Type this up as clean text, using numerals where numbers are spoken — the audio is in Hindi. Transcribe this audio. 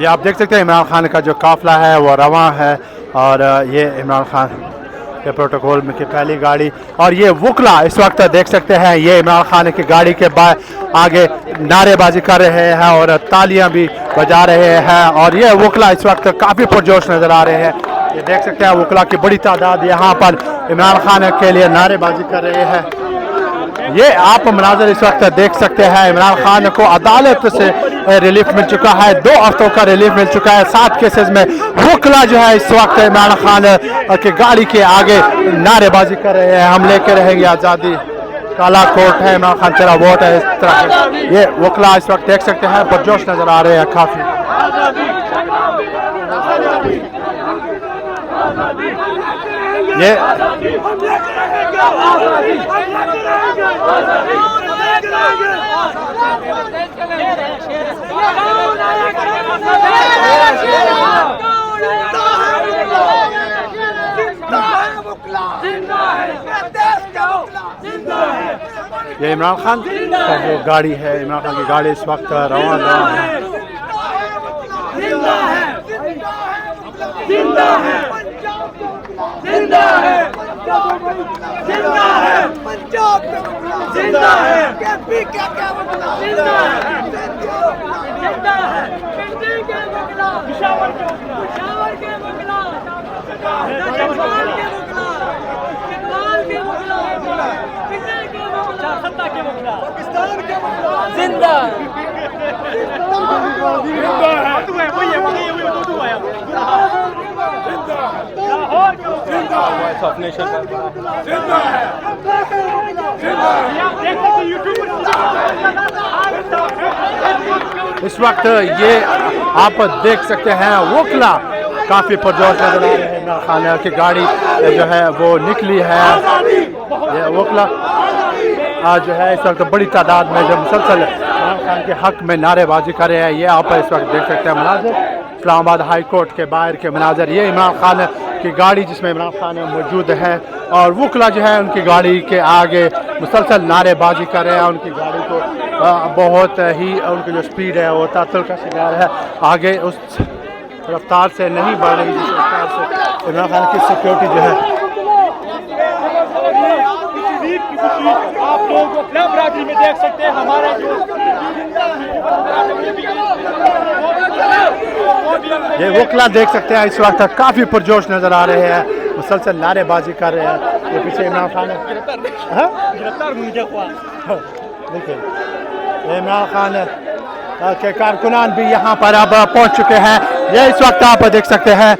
ये आप देख सकते हैं इमरान खान का जो काफिला है वो रवां है और ये इमरान खान के प्रोटोकॉल में की पहली गाड़ी और ये वकला इस वक्त देख सकते हैं ये इमरान खान की गाड़ी के आगे नारेबाजी कर रहे हैं और तालियां भी बजा रहे हैं और ये वकला इस वक्त काफ़ी पुरजोश नज़र आ रहे हैं। ये देख सकते हैं वकला की बड़ी तादाद यहाँ पर इमरान खान के लिए नारेबाजी कर रहे हैं। ये आप मनाजर इस वक्त देख सकते हैं इमरान खान को अदालत से रिलीफ मिल चुका है, 2 हफ्तों का रिलीफ मिल चुका है। 7 केसेस में वकला जो है इस वक्त इमरान खान की गाड़ी के आगे नारेबाजी कर रहे हैं, हम लेके रहेंगे आज़ादी, काला कोट है, इमरान खान तेरा वोट है, इस तरह ये वकला इस वक्त देख सकते हैं पुरजोश नजर आ रहे हैं काफी। ये ये इमरान खान का जो गाड़ी है, इमरान खान की गाड़ी इस वक्त रवाना है। जिंदा है, जिंदा है, जिंदा है, जिंदा है, पंजाब जिंदा है, केपी क्या जिंदा है, जिंदा है, पिंडी के मुगला, पिशावर के मुगला, राजस्थान के मुगला, किरनाल के मुगला, पिंडी के मुगला, सत्ता के मुगला, पाकिस्तान के मुगला, जिंदा जिंदा है, वही इस वक्त ये आप देख सकते हैं वकला काफ़ी पुरजोश नजर आ रहे हैं। इमरान खान की गाड़ी जो है वो निकली है, ये वकला आज जो है इस वक्त बड़ी तादाद में जो मुसलसल इमरान खान के हक में नारेबाजी कर रहे हैं। ये आप इस वक्त देख सकते हैं मनाजर इस्लामाबाद हाई कोर्ट के बाहर के मनाजर, ये इमरान खान की गाड़ी जिसमें इमरान खान मौजूद है और वकला जो है उनकी गाड़ी के आगे मुसलसल नारेबाजी कर रहे हैं। उनकी गाड़ी को बहुत ही उनकी जो स्पीड है वो तातुल का शिकार है, आगे उस रफ्तार से नहीं बढ़ रही जिस रफ्तार से इमरान खान की सिक्योरिटी जो है। आप लोग बरादरी में देख सकते हैं हमारा जो ये वकला देख सकते हैं इस वक्त काफ़ी पुरजोश नज़र आ रहे हैं, मुसलसल नारेबाजी कर रहे हैं। ये पीछे इमरान खान देखिए इमरान खान के कारकुनान भी यहाँ पर अब पहुँच चुके हैं। ये इस वक्त आप देख सकते हैं